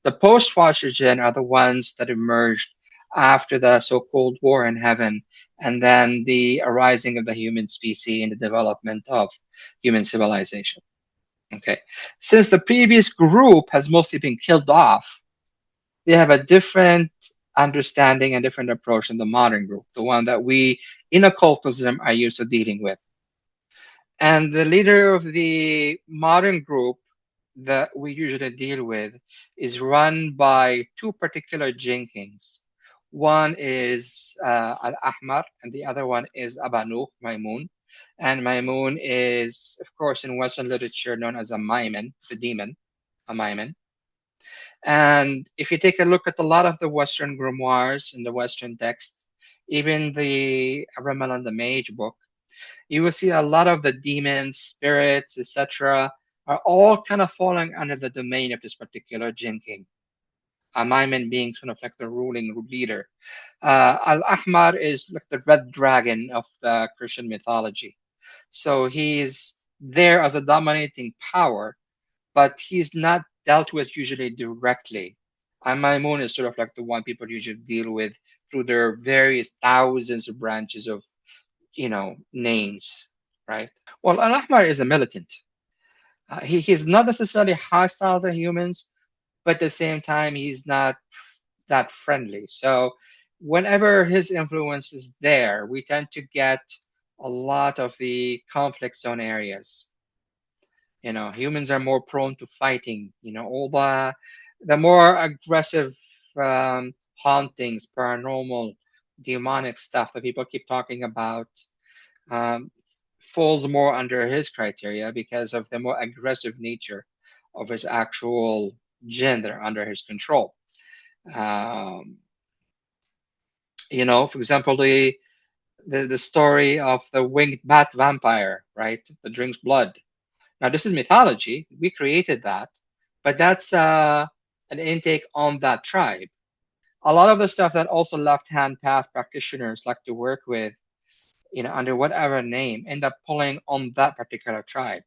The post-Watcher Jinn are the ones that emerged after the so-called war in heaven, and then the arising of the human species and the development of human civilization. Okay. Since the previous group has mostly been killed off, they have a different understanding and different approach than the modern group, the one that we in occultism are used to dealing with. And the leader of the modern group that we usually deal with is run by two particular jinn kings. One is Al Ahmar, and the other one is Abanuch, Maimun. And Maimun is, of course, in Western literature known as a Maimen, the demon, a Maimen. And if you take a look at a lot of the Western grimoires and the Western texts, even the Abramelin the Mage book, you will see a lot of the demons, spirits, etc., are all kind of falling under the domain of this particular Jinn King. Maimen being sort of like the ruling leader. Al Ahmar is like the red dragon of the Christian mythology. So he's there as a dominating power, but he's not dealt with usually directly. And Maimun is sort of like the one people usually deal with through their various thousands of branches of, names, right? Well, Al Ahmar is a militant. He's not necessarily hostile to humans, but at the same time, he's not that friendly. So, whenever his influence is there, we tend to get a lot of the conflict zone areas. Humans are more prone to fighting. All the more aggressive hauntings, paranormal, demonic stuff that people keep talking about um, falls more under his criteria because of the more aggressive nature of his actual jinn that are under his control. Um, for example, the story of the winged bat vampire, right? That drinks blood. Now, this is mythology. We created that, but that's an intake on that tribe. A lot of the stuff that also left-hand path practitioners like to work with, under whatever name, end up pulling on that particular tribe.